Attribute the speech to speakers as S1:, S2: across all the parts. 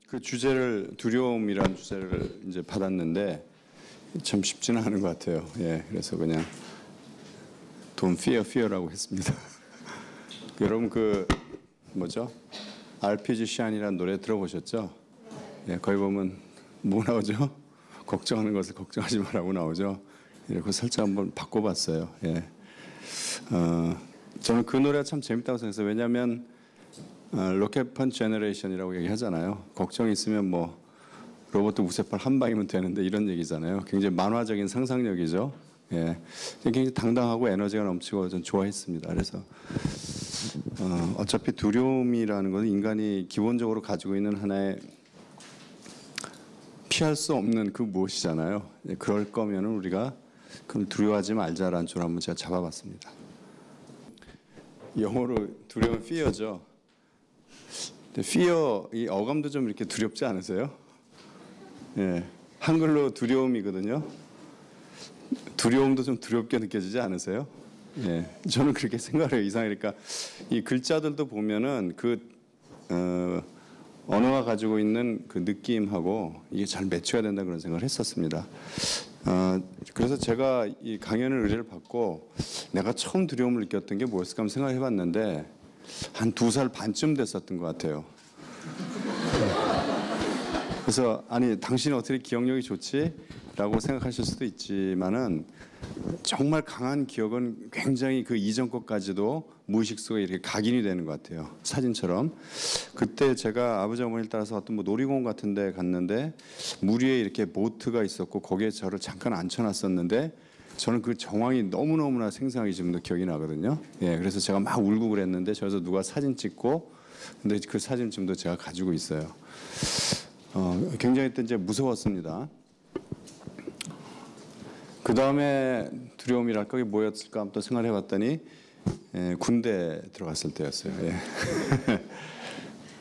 S1: 그 주제를 두려움이라는 주제를 이제 받았는데 참 쉽지는 않은 것 같아요. 예, 그래서 그냥 Don't fear라고 했습니다. 여러분 그 뭐죠? RPG 샤인이라는 노래 들어보셨죠? 예, 거기 보면 뭐 나오죠? 걱정하는 것을 걱정하지 말라고 나오죠. 이렇게 살짝 한번 바꿔봤어요. 예. 저는 그 노래가 참 재밌다고 생각해서 왜냐하면 로켓 펀치 제너레이션이라고 얘기하잖아요. 걱정이 있으면 뭐 로봇 우세팔 한 방이면 되는데 이런 얘기잖아요. 굉장히 만화적인 상상력이죠. 예, 굉장히 당당하고 에너지가 넘치고 전 좋아했습니다. 그래서 어차피 두려움이라는 것은 인간이 기본적으로 가지고 있는 하나의 피할 수 없는 그 무엇이잖아요. 예, 그럴 거면은 우리가 그럼 두려워하지 말자라는 줄 한번 제가 잡아봤습니다. 영어로 두려움은 fear죠. fear 이 어감도 좀 이렇게 두렵지 않으세요? 예, 한글로 두려움이거든요. 두려움도 좀 두렵게 느껴지지 않으세요? 예, 저는 그렇게 생각해요. 이상하니까 이 글자들도 보면은 그 언어가 가지고 있는 그 느낌하고 이게 잘 매치가 된다 그런 생각을 했었습니다. 그래서 제가 이 강연을 의뢰를 받고 내가 처음 두려움을 느꼈던 게 뭐였을까 한번 생각해봤는데 한 2살 반쯤 됐었던 것 같아요. 그래서 아니 당신이 어떻게 기억력이 좋지? 라고 생각하실 수도 있지만은 정말 강한 기억은 굉장히 그 이전 것까지도 무의식 속에 이렇게 각인이 되는 것 같아요. 사진처럼. 그때 제가 아버지 어머니를 따라서 어떤 뭐 놀이공원 같은 데 갔는데 물 위에 이렇게 보트가 있었고 거기에 저를 잠깐 앉혀놨었는데 저는 그 정황이 너무너무나 생생하게 지금도 기억이 나거든요. 예, 그래서 제가 막 울고 그랬는데 저기서 누가 사진 찍고 근데 그 사진 지금도 제가 가지고 있어요. 굉장히 그때 이제 무서웠습니다. 그 다음에 두려움이랄까 그게 뭐였을까 한번 또 생각을 해봤더니 군대 들어갔을 때였어요. 예.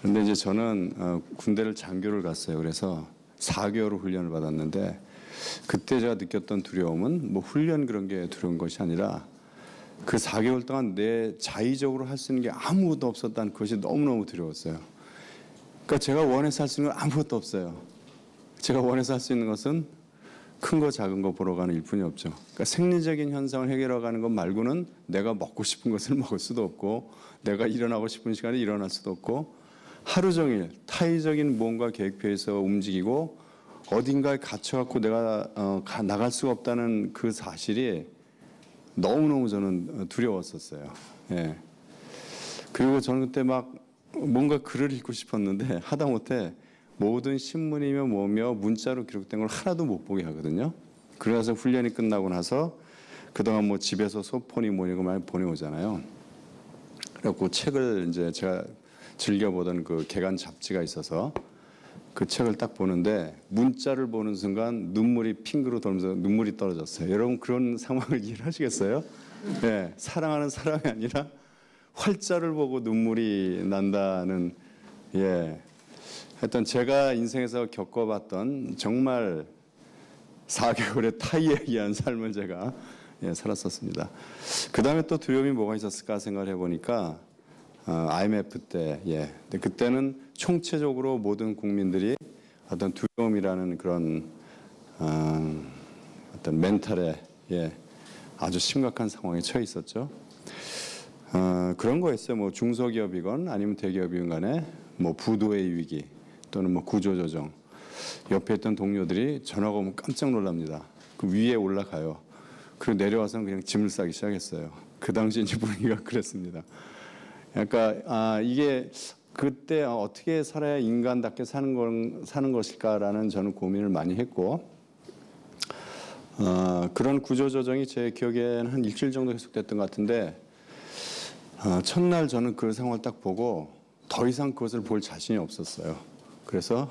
S1: 그런데 이제 저는 군대를 장교를 갔어요. 그래서 4개월 훈련을 받았는데 그때 제가 느꼈던 두려움은 뭐 훈련 그런 게 두려운 것이 아니라 그 4개월 동안 내 자의적으로 할 수 있는 게 아무것도 없었다는 것이 너무너무 두려웠어요. 그러니까 제가 원해서 할 수 있는 건 아무것도 없어요. 제가 원해서 할 수 있는 것은 큰 거 작은 거 보러 가는 일뿐이 없죠. 그러니까 생리적인 현상을 해결해 가는 것 말고는 내가 먹고 싶은 것을 먹을 수도 없고 내가 일어나고 싶은 시간에 일어날 수도 없고 하루 종일 타의적인 무언가 계획표에서 움직이고 어딘가에 갇혀갖고 내가 나갈 수가 없다는 그 사실이 너무너무 저는 두려웠었어요. 예. 그리고 저는 그때 막 뭔가 글을 읽고 싶었는데 하다못해 모든 신문이며 뭐며 문자로 기록된 걸 하나도 못 보게 하거든요. 그래서 훈련이 끝나고 나서 그동안 뭐 집에서 소폰이 뭐니고 많이 보내오잖아요. 그래갖고 책을 이제 제가 즐겨보던 그 개간 잡지가 있어서 그 책을 딱 보는데 문자를 보는 순간 눈물이 핑크로 돌면서 눈물이 떨어졌어요. 여러분 그런 상황을 이해하시겠어요? 네, 사랑하는 사람이 아니라 활자를 보고 눈물이 난다는 예. 하여튼 제가 인생에서 겪어봤던 정말 4개월의 타이에 의한 삶을 제가 살았었습니다. 그 다음에 또 두려움이 뭐가 있었을까 생각을 해보니까 IMF 때, 근데 그때는 총체적으로 모든 국민들이 어떤 두려움이라는 그런 어떤 멘탈에 아주 심각한 상황에 처해 있었죠. 그런 거였어요. 뭐 중소기업이건 아니면 대기업이건 간에 뭐 부도의 위기 또는 뭐 구조조정. 옆에 있던 동료들이 전화가 오면 깜짝 놀랍니다. 그 위에 올라가요. 그리고 내려와서는 그냥 짐을 싸기 시작했어요. 그 당시 이제 분위기가 그랬습니다. 그러니까 이게 그때 어떻게 살아야 인간답게 사는 것일까라는 저는 고민을 많이 했고 그런 구조조정이 제 기억에는 한 일주일 정도 계속됐던 것 같은데 첫날 저는 그 상황을 딱 보고 더 이상 그것을 볼 자신이 없었어요. 그래서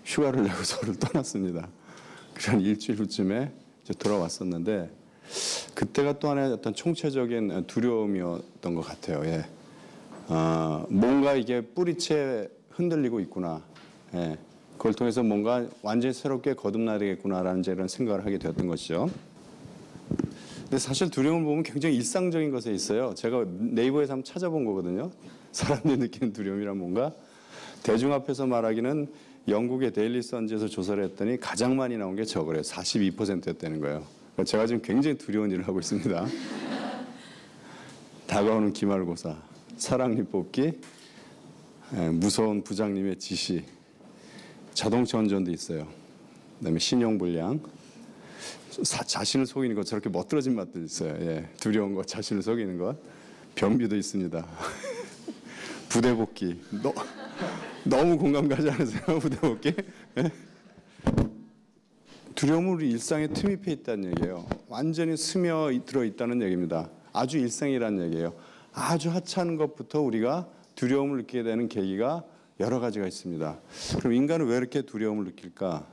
S1: 휴가를 내고 서울을 떠났습니다. 그런 일주일 후쯤에 이제 돌아왔었는데 그때가 또 하나의 어떤 총체적인 두려움이었던 것 같아요. 예. 뭔가 이게 뿌리채 흔들리고 있구나. 예. 그걸 통해서 뭔가 완전히 새롭게 거듭나야 되겠구나라는 이런 생각을 하게 되었던 것이죠. 근데 사실 두려움을 보면 굉장히 일상적인 것에 있어요. 제가 네이버에서 한번 찾아본 거거든요. 사람들이 느끼는 두려움이란 뭔가 대중 앞에서 말하기는 영국의 데일리 선지에서 조사를 했더니 가장 많이 나온 게 저거래요. 42%였다는 거예요. 그러니까 제가 지금 굉장히 두려운 일을 하고 있습니다. 다가오는 기말고사, 사랑니 뽑기, 무서운 부장님의 지시, 자동차 운전도 있어요. 그다음에 신용불량, 자신을 속이는 것, 저렇게 멋들어진 맛도 있어요. 예, 두려운 것, 자신을 속이는 것, 변비도 있습니다. 부대 복귀, 너무 공감 가지 않으세요? 부대 복귀? 예? 두려움은 우리 일상에 틈입해 있다는 얘기예요. 완전히 스며 들어있다는 얘기입니다. 아주 일상이라는 얘기예요. 아주 하찮은 것부터 우리가 두려움을 느끼게 되는 계기가 여러 가지가 있습니다. 그럼 인간은 왜 이렇게 두려움을 느낄까요?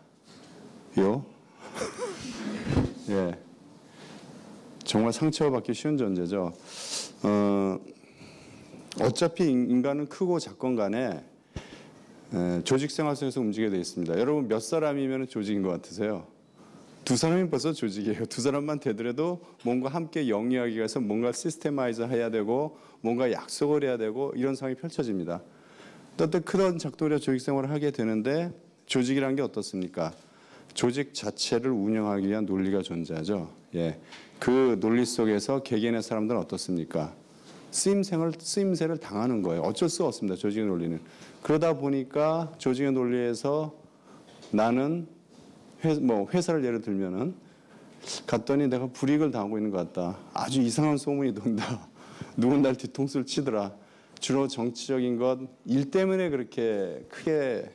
S1: 예, 정말 상처받기 쉬운 존재죠. 어차피 인간은 크고 작건 간에 조직 생활 속에서 움직이게 되어 있습니다. 여러분 몇 사람이면 조직인 것 같으세요? 두 사람이 벌써 조직이에요. 두 사람만 되더라도 뭔가 함께 영위하기 위해서 뭔가 시스테마이즈 해야 되고 뭔가 약속을 해야 되고 이런 상황이 펼쳐집니다. 또 그런 작동으로 조직 생활을 하게 되는데 조직이란 게 어떻습니까? 조직 자체를 운영하기 위한 논리가 존재하죠. 예, 그 논리 속에서 개개인의 사람들은 어떻습니까? 쓰임새를 당하는 거예요. 어쩔 수 없습니다. 조직의 논리는. 그러다 보니까 조직의 논리에서 나는 회사를 예를 들면은 갔더니 내가 불이익을 당하고 있는 것 같다. 아주 이상한 소문이 돈다. 누군 날 뒤통수를 치더라. 주로 정치적인 것, 일 때문에 그렇게 크게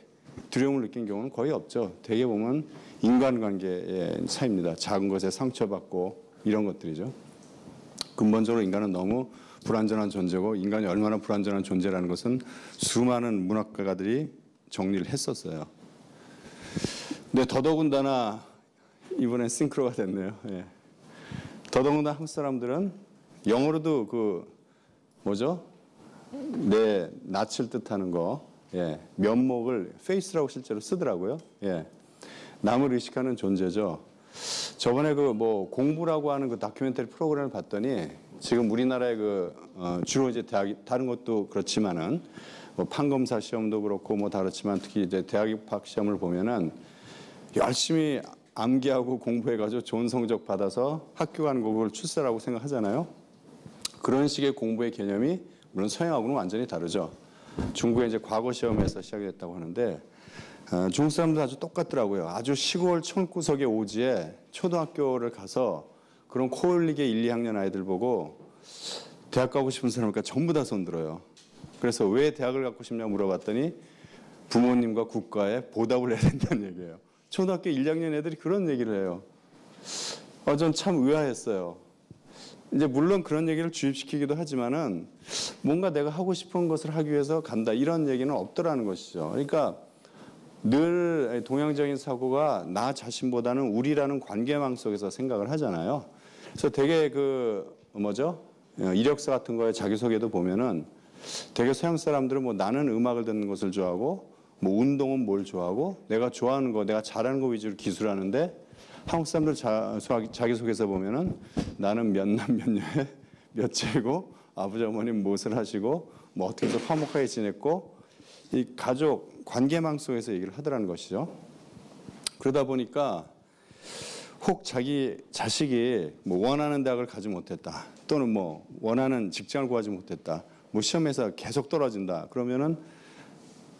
S1: 두려움을 느낀 경우는 거의 없죠. 대개 보면 인간관계의 차이입니다. 작은 것에 상처받고 이런 것들이죠. 근본적으로 인간은 너무 불완전한 존재고 인간이 얼마나 불완전한 존재라는 것은 수많은 문학가들이 정리를 했었어요. 근데 더더군다나 이번엔 싱크로가 됐네요. 예. 더더군다나 한국 사람들은 영어로도 내 낯을 뜻하는 거, 예, 면목을 페이스라고 실제로 쓰더라고요. 예. 남을 의식하는 존재죠. 저번에 공부라고 하는 그 다큐멘터리 프로그램을 봤더니 지금 우리나라의 주로 이제 다른 것도 그렇지만은 판검사 시험도 그렇고 다 그렇지만 특히 이제 대학 입학 시험을 보면은 열심히 암기하고 공부해가지고 좋은 성적 받아서 학교 가는 거 그걸 출세라고 생각하잖아요. 그런 식의 공부의 개념이 물론 서양하고는 완전히 다르죠. 중국의 이제 과거 시험에서 시작이 됐다고 하는데 중국 사람도 아주 똑같더라고요. 아주 시골 촌구석의 오지에 초등학교를 가서 그런 코올리게 1, 2학년 아이들 보고 대학 가고 싶은 사람이니까 전부 다 손 들어요. 그래서 왜 대학을 갖고 싶냐 물어봤더니 부모님과 국가에 보답을 해야 된다는 얘기예요. 초등학교 1, 2학년 애들이 그런 얘기를 해요. 전 참 의아했어요. 이제 물론 그런 얘기를 주입시키기도 하지만은 뭔가 내가 하고 싶은 것을 하기 위해서 간다 이런 얘기는 없더라는 것이죠. 그러니까 늘 동양적인 사고가 나 자신보다는 우리라는 관계망 속에서 생각을 하잖아요. 그래서 되게 이력서 같은 거에 자기소개도 보면은 되게 서양 사람들은 나는 음악을 듣는 것을 좋아하고 운동은 뭘 좋아하고 내가 좋아하는 거, 내가 잘하는 거 위주로 기술하는데 한국 사람들 자기소개서 보면은 나는 몇 남 몇 녀의 몇째고 아버지 어머님 무엇을 하시고 어떻게 해서 화목하게 지냈고 이 가족 관계망 속에서 얘기를 하더라는 것이죠. 그러다 보니까 혹 자기 자식이 원하는 대학을 가지 못했다 또는 원하는 직장을 구하지 못했다 시험에서 계속 떨어진다 그러면은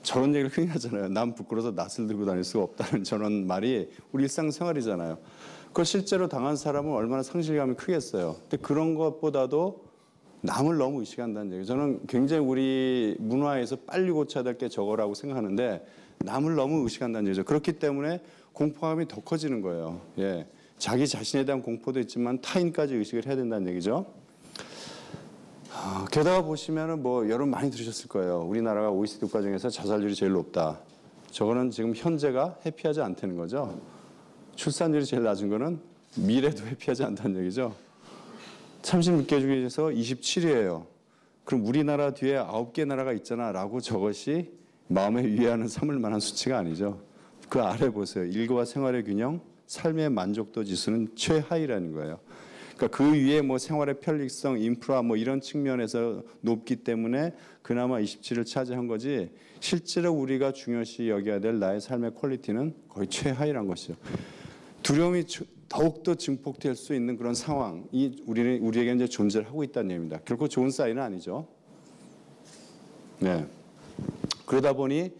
S1: 저런 얘기를 흔히 하잖아요. 남 부끄러워서 낯을 들고 다닐 수가 없다는 저런 말이 우리 일상생활이잖아요. 그걸 실제로 당한 사람은 얼마나 상실감이 크겠어요. 근데 그런 것보다도 남을 너무 의식한다는 얘기예요. 저는 굉장히 우리 문화에서 빨리 고쳐야 될 게 저거라고 생각하는데 남을 너무 의식한다는 얘기죠. 그렇기 때문에 공포감이 더 커지는 거예요. 예, 자기 자신에 대한 공포도 있지만 타인까지 의식을 해야 된다는 얘기죠. 게다가 보시면은 여러분 많이 들으셨을 거예요. 우리나라가 OECD 국가 중에서 자살률이 제일 높다. 저거는 지금 현재가 해피하지 않다는 거죠. 출산율이 제일 낮은 거는 미래도 해피하지 않다는 얘기죠. 36개 중에서 27위예요. 그럼 우리나라 뒤에 9개 나라가 있잖아 라고 저것이 마음에 위안을 삼을 만한 수치가 아니죠. 그 아래 보세요. 일과 생활의 균형, 삶의 만족도 지수는 최하위라는 거예요. 그러니까 그 위에 뭐 생활의 편리성, 인프라 뭐 이런 측면에서 높기 때문에 그나마 27을 차지한 거지, 실제로 우리가 중요시 여겨야 될 나의 삶의 퀄리티는 거의 최하위란 것이죠. 두려움이 더욱더 증폭될 수 있는 그런 상황이 우리에게 이제 존재를 하고 있다는 얘기입니다. 결코 좋은 사인은 아니죠. 네. 그러다 보니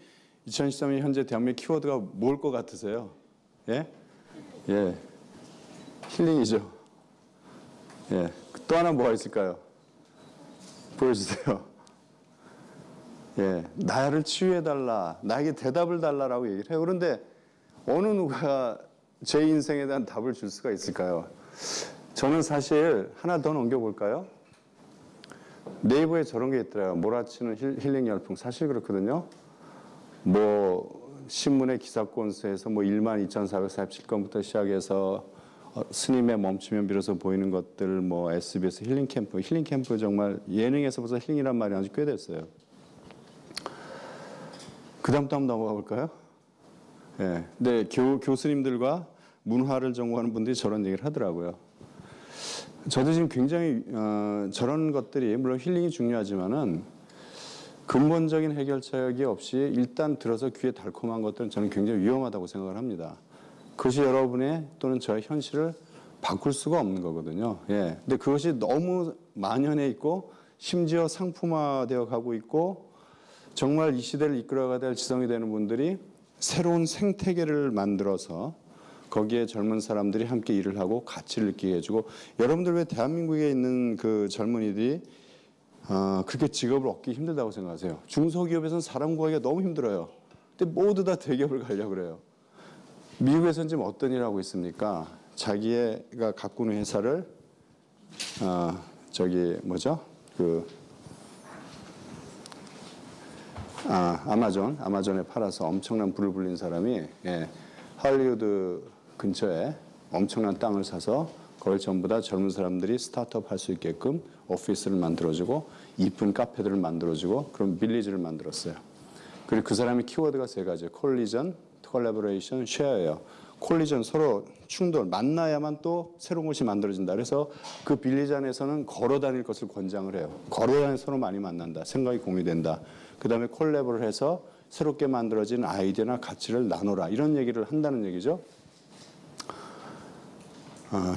S1: 2013년 현재 대한민국 키워드가 뭘 것 같으세요? 예? 예. 힐링이죠. 예. 또 하나 뭐가 있을까요? 보여주세요. 예. 나를 치유해달라. 나에게 대답을 달라라고 얘기를 해요. 그런데 어느 누가 제 인생에 대한 답을 줄 수가 있을까요? 저는 사실 하나 더 넘겨볼까요? 네이버에 저런 게 있더라고요. 몰아치는 힐링 열풍. 사실 그렇거든요. 뭐 신문의 기사권수에서 뭐 12,447건부터 시작해서 스님의 멈추면 비로소 보이는 것들, 뭐 SBS 힐링 캠프 정말 예능에서 벌써 힐링이란 말이 아주 꽤 됐어요. 그 다음부터 한번 넘어가 볼까요? 예. 근데 교수님들과 문화를 전공하는 분들이 저런 얘기를 하더라고요. 저도 지금 굉장히 저런 것들이 물론 힐링이 중요하지만은 근본적인 해결책이 없이 일단 들어서 귀에 달콤한 것들은 저는 굉장히 위험하다고 생각을 합니다. 그것이 여러분의 또는 저의 현실을 바꿀 수가 없는 거거든요. 예. 근데 그것이 너무 만연해 있고 심지어 상품화되어 가고 있고 정말 이 시대를 이끌어가야 될 지성이 되는 분들이 새로운 생태계를 만들어서 거기에 젊은 사람들이 함께 일을 하고 가치를 느끼게 해주고, 여러분들 왜 대한민국에 있는 그 젊은이들이 그렇게 직업을 얻기 힘들다고 생각하세요? 중소기업에서는 사람 구하기가 너무 힘들어요. 근데 모두 다 대기업을 가려고 그래요. 미국에서는 지금 어떤 일을 하고 있습니까? 자기가 갖고 있는 회사를 아마존에 팔아서 엄청난 부를 불린 사람이, 예, 할리우드 근처에 엄청난 땅을 사서 그걸 전부 다 젊은 사람들이 스타트업 할 수 있게끔 오피스를 만들어주고 이쁜 카페들을 만들어주고 그런 빌리지를 만들었어요. 그리고 그 사람의 키워드가 세 가지예요. 콜리전, 콜라보레이션, 쉐어예요. 콜리전, 서로 충돌, 만나야만 또 새로운 것이 만들어진다. 그래서 그 빌리지 안에서는 걸어 다닐 것을 권장을 해요. 걸어 다니면서 서로 많이 만난다. 생각이 공유된다. 그 다음에 콜라보를 해서 새롭게 만들어진 아이디어나 가치를 나눠라. 이런 얘기를 한다는 얘기죠.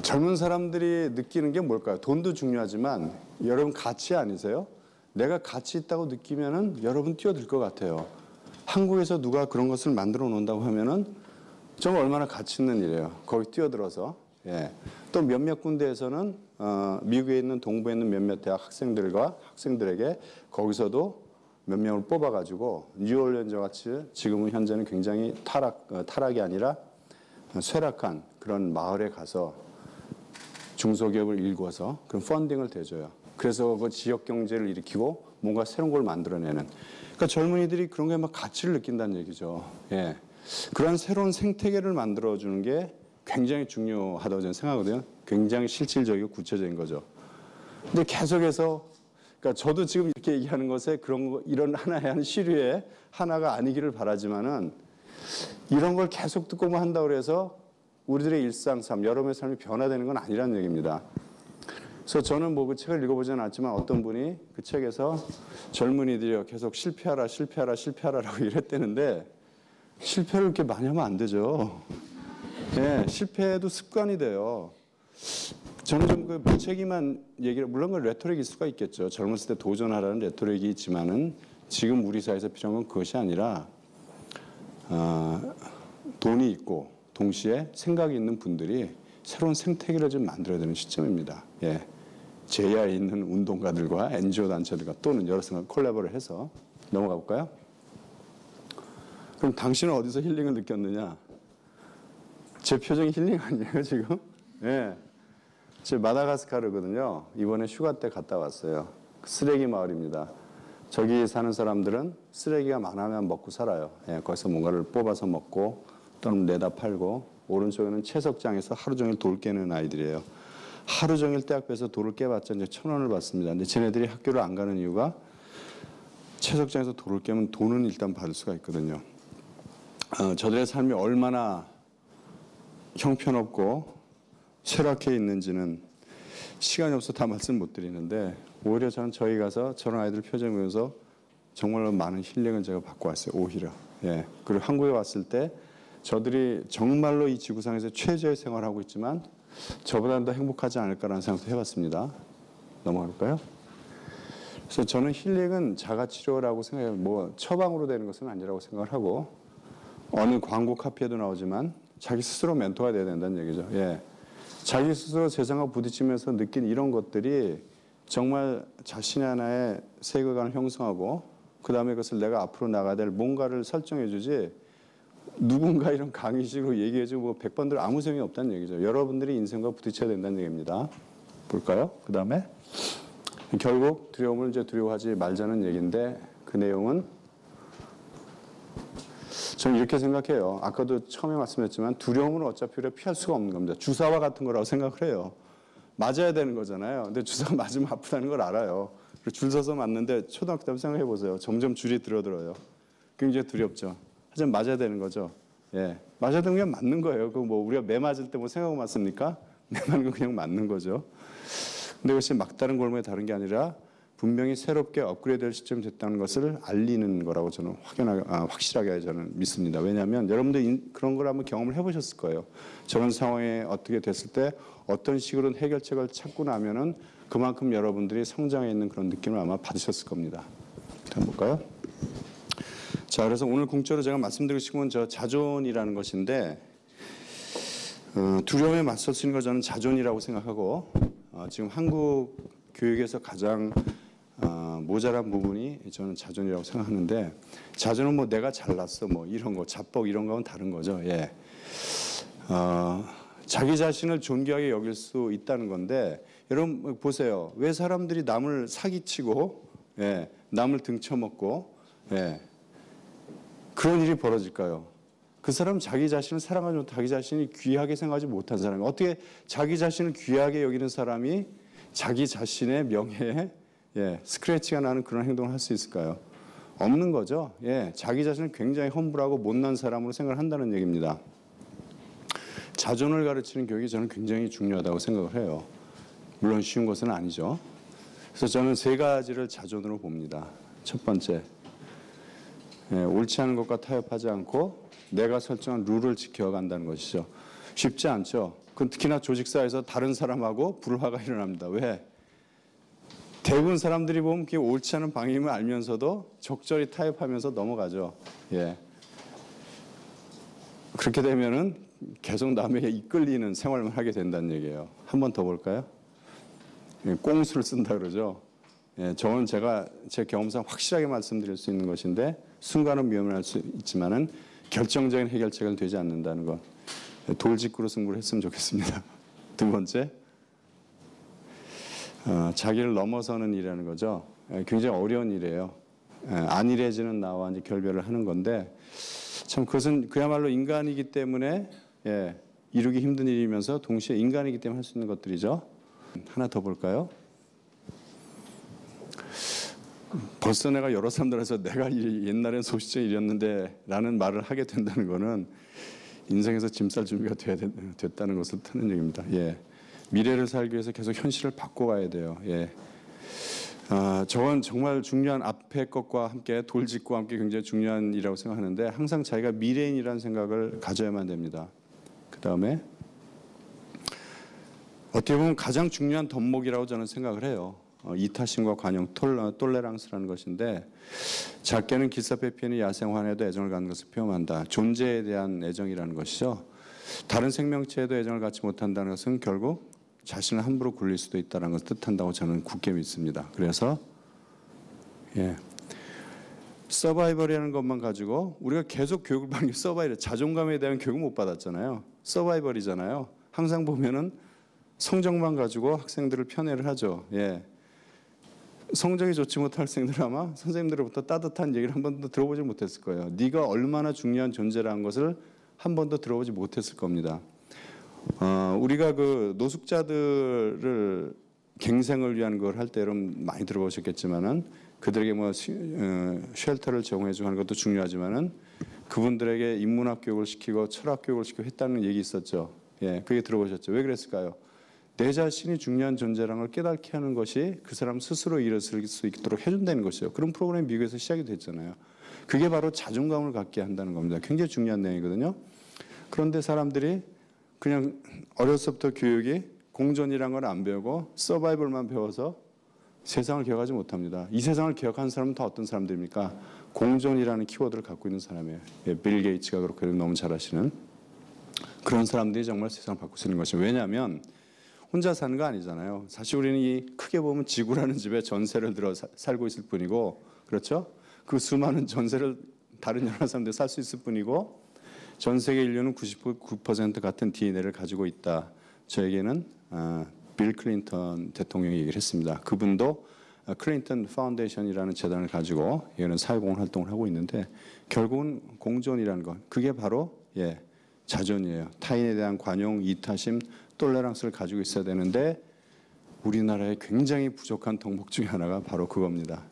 S1: 젊은 사람들이 느끼는 게 뭘까요? 돈도 중요하지만 여러분 가치 아니세요? 내가 가치 있다고 느끼면은 여러분 뛰어들 것 같아요. 한국에서 누가 그런 것을 만들어 놓는다고 하면은 정말 얼마나 가치 있는 일이에요. 거기 뛰어들어서. 예. 또 몇몇 군데에서는 미국에 있는 동부에 있는 몇몇 대학 학생들에게 거기서도 몇 명을 뽑아가지고 뉴올리언즈 같이 지금은 현재는 굉장히 타락이 아니라 쇠락한 그런 마을에 가서 중소기업을 일궈서 그런 펀딩을 대줘요. 그래서 그 지역 경제를 일으키고 뭔가 새로운 걸 만들어내는. 그러니까 젊은이들이 그런 게 막 가치를 느낀다는 얘기죠. 예. 그런 새로운 생태계를 만들어주는 게 굉장히 중요하다고 저는 생각하거든요. 굉장히 실질적이고 구체적인 거죠. 근데 계속해서, 그러니까 저도 지금 이렇게 얘기하는 것에 이런 하나의 한 시류의 하나가 아니기를 바라지만은 이런 걸 계속 듣고만 한다고 해서 우리들의 일상 삶, 여러분의 삶이 변화되는 건 아니라는 얘기입니다. 그래서 저는 뭐 그 책을 읽어보지는 않았지만 어떤 분이 그 책에서 젊은이들이 계속 실패하라라고 이랬대는데 실패를 이렇게 많이 하면 안 되죠. 예, 실패도 습관이 돼요. 저는 좀 그 무책임한 얘기를, 물론 그 레토릭일 수가 있겠죠. 젊었을 때 도전하라는 레토릭이 있지만은 지금 우리 사회에서 필요한 건 그것이 아니라 돈이 있고 동시에 생각이 있는 분들이 새로운 생태계를 좀 만들어야 되는 시점입니다. 예. 제야에 있는 운동가들과 NGO 단체들과 또는 여러 사람 콜라보를 해서 넘어가 볼까요? 그럼 당신은 어디서 힐링을 느꼈느냐? 제 표정이 힐링 아니에요, 지금? 예. 제 마다가스카르거든요. 이번에 휴가 때 갔다 왔어요. 쓰레기 마을입니다. 저기 사는 사람들은 쓰레기가 많으면 먹고 살아요. 예, 거기서 뭔가를 뽑아서 먹고 또는 내다 팔고, 오른쪽에는 채석장에서 하루 종일 돌 깨는 아이들이에요. 하루 종일 떼 앞에서 돌을 깨봤자 이제 1,000원을 받습니다. 근데 쟤네들이 학교를 안 가는 이유가 채석장에서 돌을 깨면 돈은 일단 받을 수가 있거든요. 저들의 삶이 얼마나 형편없고 쇠락해 있는지는 시간이 없어 다 말씀 못 드리는데 오히려 저는 저희 가서 저런 아이들 표정 보면서 정말로 많은 힐링을 제가 받고 왔어요. 오히려. 예. 그리고 한국에 왔을 때 저들이 정말로 이 지구상에서 최저의 생활을 하고 있지만 저보다는 더 행복하지 않을까라는 생각도 해봤습니다. 넘어갈까요? 그래서 저는 힐링은 자가치료라고 생각해요. 뭐 처방으로 되는 것은 아니라고 생각을 하고 어느 광고 카피에도 나오지만 자기 스스로 멘토가 돼야 된다는 얘기죠. 예. 자기 스스로 세상과 부딪히면서 느낀 이런 것들이 정말 자신의 하나의 세계관을 형성하고 그 다음에 그것을 내가 앞으로 나가야 될 뭔가를 설정해 주지 누군가 이런 강의식으로 얘기해주고 뭐 100번들 아무 소용이 없다는 얘기죠. 여러분들이 인생과 부딪혀야 된다는 얘기입니다. 볼까요? 그 다음에 결국 두려움을 이제 두려워하지 말자는 얘기인데 그 내용은 저는 이렇게 생각해요. 아까도 처음에 말씀했지만 두려움은 어차피 우리가 피할 수가 없는 겁니다. 주사와 같은 거라고 생각을 해요. 맞아야 되는 거잖아요. 근데 주사 맞으면 아프다는 걸 알아요. 줄 서서 맞는데 초등학교 때 생각해 보세요. 점점 줄이 들어들어요. 굉장히 두렵죠. 하지만 맞아야 되는 거죠. 예, 맞아야 되는 게 그냥 맞는 거예요. 그 뭐 우리가 매 맞을 때 뭐 생각하고 맞습니까? 매 맞는 거 그냥 맞는 거죠. 근데 그것이 막다른 골목에 다른 게 아니라 분명히 새롭게 업그레이드될 시점이 됐다는 것을 알리는 거라고 저는 확실하게 저는 믿습니다. 왜냐하면 여러분들 그런 걸 한번 경험을 해보셨을 거예요. 저런 상황에 어떻게 됐을 때 어떤 식으로 해결책을 찾고 나면은 그만큼 여러분들이 성장해 있는 그런 느낌을 아마 받으셨을 겁니다. 한번 볼까요? 자, 그래서 오늘 공적으로 제가 말씀드리고 싶은 건 저 자존이라는 것인데 두려움에 맞설 수 있는 걸 저는 자존이라고 생각하고 지금 한국 교육에서 가장 모자란 부분이 저는 자존이라고 생각하는데 자존은 뭐 내가 잘났어 뭐 이런 거 자뻑 이런 거는 다른 거죠. 예. 자기 자신을 존귀하게 여길 수 있다는 건데 여러분 보세요. 왜 사람들이 남을 사기치고 예, 남을 등쳐먹고 예, 그런 일이 벌어질까요? 그 사람은 자기 자신을 사랑하지 못하고 자기 자신이 귀하게 생각하지 못한 사람이 어떻게 자기 자신을 귀하게 여기는 사람이 자기 자신의 명예에 예, 스크래치가 나는 그런 행동을 할 수 있을까요? 없는 거죠. 예, 자기 자신을 굉장히 험불하고 못난 사람으로 생각을 한다는 얘기입니다. 자존을 가르치는 교육이 저는 굉장히 중요하다고 생각을 해요. 물론 쉬운 것은 아니죠. 그래서 저는 세 가지를 자존으로 봅니다. 첫 번째, 예, 옳지 않은 것과 타협하지 않고 내가 설정한 룰을 지켜간다는 것이죠. 쉽지 않죠. 그건 특히나 조직사에서 다른 사람하고 불화가 일어납니다. 왜? 대부분 사람들이 보면 그게 옳지 않은 방향임을 알면서도 적절히 타협하면서 넘어가죠. 예. 그렇게 되면은 계속 남에게 이끌리는 생활만 하게 된다는 얘기예요. 한 번 더 볼까요? 예, 꽁수를 쓴다 그러죠. 예, 저는 제가 제 경험상 확실하게 말씀드릴 수 있는 것인데 순간은 위험할 수 있지만은 결정적인 해결책은 되지 않는다는 것. 돌직구로 승부를 했으면 좋겠습니다. 두 번째, 자기를 넘어서는 일이라는 거죠. 굉장히 어려운 일이에요. 안일해지는 나와 이제 결별을 하는 건데 참 그것은 그야말로 인간이기 때문에 예, 이루기 힘든 일이면서 동시에 인간이기 때문에 할 수 있는 것들이죠. 하나 더 볼까요? 벌써 내가 여러 사람들에서 내가 옛날엔 소시적이 이랬는데 라는 말을 하게 된다는 거는 인생에서 짐 쌀 준비가 됐다는 것을 뜻하는 얘기입니다. 예. 미래를 살기 위해서 계속 현실을 바꿔가야 돼요. 예. 저건 정말 중요한 앞에 것과 함께 돌직구와 함께 굉장히 중요한 일이라고 생각하는데 항상 자기가 미래인이라는 생각을 가져야만 됩니다. 그 다음에 어떻게 보면 가장 중요한 덕목이라고 저는 생각을 해요. 이타심과 관용, 톨레랑스라는 것인데 작게는 기사페피엔이 야생화에도 애정을 갖는 것을 표현한다. 존재에 대한 애정이라는 것이죠. 다른 생명체에도 애정을 갖지 못한다는 것은 결국 자신을 함부로 굴릴 수도 있다는 것을 뜻한다고 저는 굳게 믿습니다. 그래서 예, 서바이벌이라는 것만 가지고 우리가 계속 교육을 받는 게 서바이벌, 자존감에 대한 교육을 못 받았잖아요. 서바이벌이잖아요. 항상 보면은 성적만 가지고 학생들을 편애를 하죠. 예. 성적이 좋지 못한 학생들은 아마 선생님들로부터 따뜻한 얘기를 한 번도 들어보지 못했을 거예요. 네가 얼마나 중요한 존재라는 것을 한 번도 들어보지 못했을 겁니다. 우리가 그 노숙자들을 갱생을 위한 걸 할 때 여러분 많이 들어보셨겠지만은 그들에게 뭐 쉘터를 제공해 주는 것도 중요하지만은 그분들에게 인문학 교육을 시키고 철학 교육을 시키고 했다는 얘기 있었죠. 예, 그게 들어보셨죠. 왜 그랬을까요? 내 자신이 중요한 존재라는 걸 깨닫게 하는 것이 그 사람 스스로 일어설 수 있도록 해준다는 것이죠. 그런 프로그램이 미국에서 시작이 됐잖아요. 그게 바로 자존감을 갖게 한다는 겁니다. 굉장히 중요한 내용이거든요. 그런데 사람들이 그냥 어려서부터 교육이 공존이란 걸 안 배우고 서바이벌만 배워서 세상을 기억하지 못합니다. 이 세상을 기억하는 사람은 다 어떤 사람들입니까? 공존이라는 키워드를 갖고 있는 사람이에요. 빌 게이츠가 그렇게 너무 잘 아시는 그런 사람들이 정말 세상을 바꿀 수 있는 것이죠. 왜냐하면 혼자 사는 거 아니잖아요. 사실 우리는 이 크게 보면 지구라는 집에 전세를 들어 살고 있을 뿐이고, 그렇죠? 그 수많은 전세를 다른 여러 사람들이 살 수 있을 뿐이고, 전 세계 인류는 99% 같은 DNA를 가지고 있다. 저에게는 빌 클린턴 대통령이 얘기를 했습니다. 그분도 클린턴 파운데이션이라는 재단을 가지고 얘는 사회공헌 활동을 하고 있는데, 결국은 공존이라는 것, 그게 바로 자존이에요. 타인에 대한 관용, 이타심, 톨레랑스를 가지고 있어야 되는데 우리나라에 굉장히 부족한 덕목 중에 하나가 바로 그겁니다.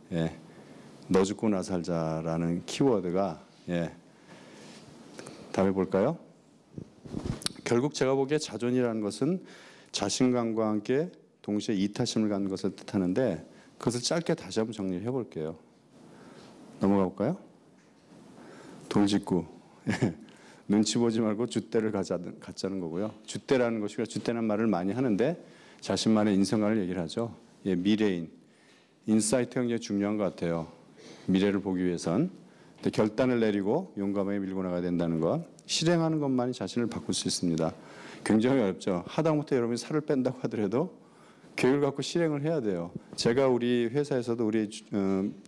S1: 너 죽고 나 살자라는 키워드가 답해 볼까요? 결국 제가 보기에 자존이라는 것은 자신감과 함께 동시에 이타심을 갖는 것을 뜻하는데, 그것을 짧게 다시 한번 정리해 볼게요. 넘어가 볼까요? 돌직구. 눈치 보지 말고 줏대를 갖자는 거고요. 줏대라는 것이, 줏대라는 말을 많이 하는데 자신만의 인생관을 얘기를 하죠. 미래인, 인사이트가 굉장히 중요한 것 같아요. 미래를 보기 위해선. 근데 결단을 내리고 용감하게 밀고 나가야 된다는 것. 실행하는 것만이 자신을 바꿀 수 있습니다. 굉장히 어렵죠. 하다못해 여러분이 살을 뺀다고 하더라도 계획을 갖고 실행을 해야 돼요. 제가 우리 회사에서도 우리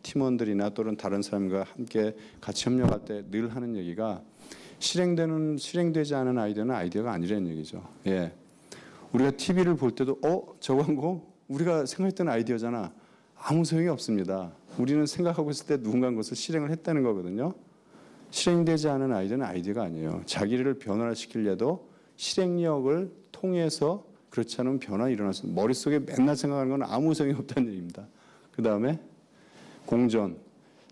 S1: 팀원들이나 또는 다른 사람과 함께 같이 협력할 때 늘 하는 얘기가, 실행되지 않은 아이디어는 아이디어가 아니라는 얘기죠. 우리가 TV를 볼 때도 저 광고 우리가 생각했던 아이디어잖아. 아무 소용이 없습니다. 우리는 생각하고 있을 때 누군가 것을 실행을 했다는 거거든요. 실행되지 않은 아이디어는 아이디어가 아니에요. 자기를 변화시키려도 실행력을 통해서, 그렇지 않으면 변화가 일어나서 머릿속에 맨날 생각하는 건 아무 소용이 없다는 얘기입니다. 그 다음에 공존,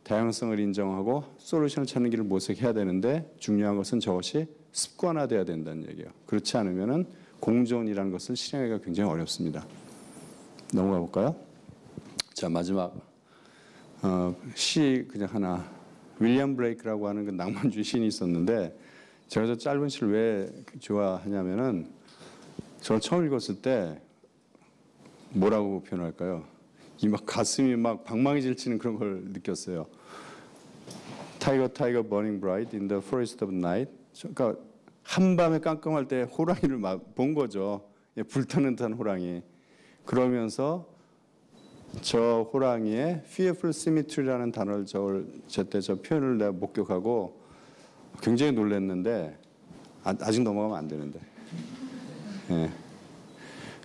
S1: 다양성을 인정하고 솔루션을 찾는 길을 모색해야 되는데, 중요한 것은 저것이 습관화돼야 된다는 얘기예요. 그렇지 않으면은 공존이라는 것을 실행하기가 굉장히 어렵습니다. 넘어가 볼까요? 자, 마지막 시 그냥 하나. 윌리엄 블레이크라고 하는 그 낭만주의 시인이 있었는데, 제가 저 짧은 시를 왜 좋아하냐면은, 저를 처음 읽었을 때 뭐라고 표현할까요? 이 막 가슴이 막 방망이질 치는 그런 걸 느꼈어요. Tiger, tiger burning bright in the forest of night. 그러니까 한밤에 깜깜할 때 호랑이를 막 본 거죠. 불타는 듯한 호랑이. 그러면서 저 호랑이의 fearful symmetry라는 단어를 제때 저 표현을 내가 목격하고 굉장히 놀랐는데, 아직 넘어가면 안 되는데.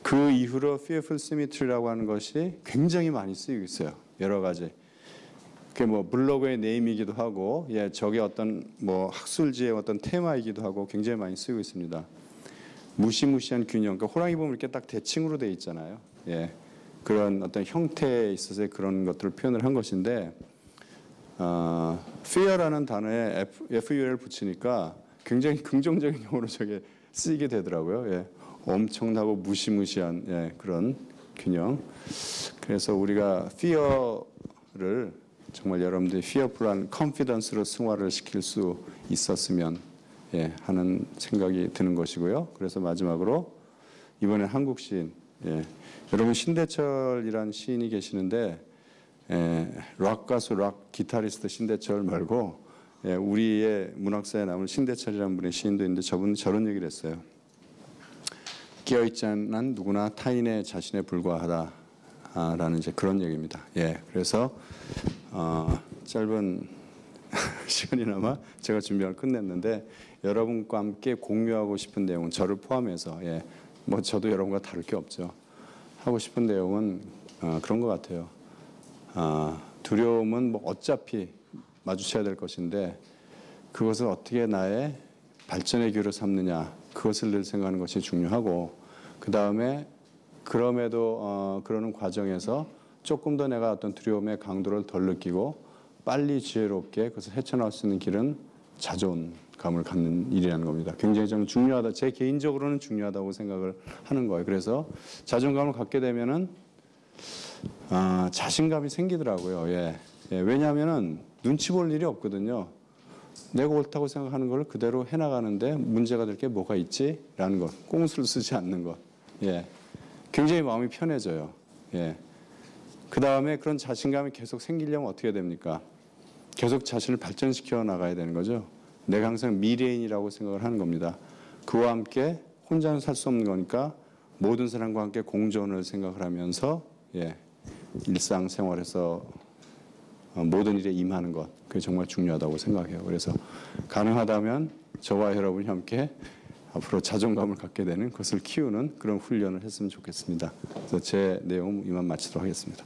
S1: 그 이후로 fearful symmetry라고 하는 것이 굉장히 많이 쓰이고 있어요. 여러 가지. 그게 뭐 블로그의 네임이기도 하고, 저게 어떤 뭐 학술지의 어떤 테마이기도 하고 굉장히 많이 쓰이고 있습니다. 무시무시한 균형. 그러니까 호랑이 보면 이렇게 딱 대칭으로 돼 있잖아요. 그런 어떤 형태에 있어서의 그런 것들을 표현을 한 것인데, fear라는 단어에 FU를 붙이니까 굉장히 긍정적인 용어로 저게 쓰이게 되더라고요. 엄청나고 무시무시한 그런 균형. 그래서 우리가 fear를 정말 여러분들이 fearful한 confidence로 승화를 시킬 수 있었으면 하는 생각이 드는 것이고요. 그래서 마지막으로 이번에 한국 시인, 여러분 신대철이라는 시인이 계시는데, 락 가수, 락 기타리스트 신대철 말고 우리의 문학사에 남은 신대철이라는 분의 시인도 있는데, 저분은 저런 얘기를 했어요. 깨어있지 않은 누구나 타인의 자신에 불과하다라는 이제 그런 얘기입니다. 그래서 짧은 시간이나마 제가 준비를 끝냈는데, 여러분과 함께 공유하고 싶은 내용은 저를 포함해서, 뭐 저도 여러분과 다를 게 없죠. 하고 싶은 내용은 그런 것 같아요. 두려움은 뭐 어차피 마주쳐야 될 것인데, 그것을 어떻게 나의 발전의 기회로 삼느냐, 그것을 늘 생각하는 것이 중요하고, 그 다음에 그럼에도 그러는 과정에서 조금 더 내가 어떤 두려움의 강도를 덜 느끼고 빨리 지혜롭게 그것을 헤쳐나올 수 있는 길은 자존, 자존감을 갖는 일이라는 겁니다. 굉장히 좀 중요하다. 제 개인적으로는 중요하다고 생각을 하는 거예요. 그래서 자존감을 갖게 되면은 자신감이 생기더라고요. 예. 왜냐하면은 눈치 볼 일이 없거든요. 내가 옳다고 생각하는 걸 그대로 해나가는데 문제가 될 게 뭐가 있지라는 것, 꼼수를 쓰지 않는 것, 예, 굉장히 마음이 편해져요. 예. 그 다음에 그런 자신감이 계속 생기려면 어떻게 됩니까? 계속 자신을 발전시켜 나가야 되는 거죠. 내가 항상 미래인이라고 생각을 하는 겁니다. 그와 함께 혼자는 살 수 없는 거니까 모든 사람과 함께 공존을 생각을 하면서 예, 일상생활에서 모든 일에 임하는 것, 그게 정말 중요하다고 생각해요. 그래서 가능하다면 저와 여러분이 함께 앞으로 자존감을 갖게 되는 것을 키우는 그런 훈련을 했으면 좋겠습니다. 그래서 제 내용 이만 마치도록 하겠습니다.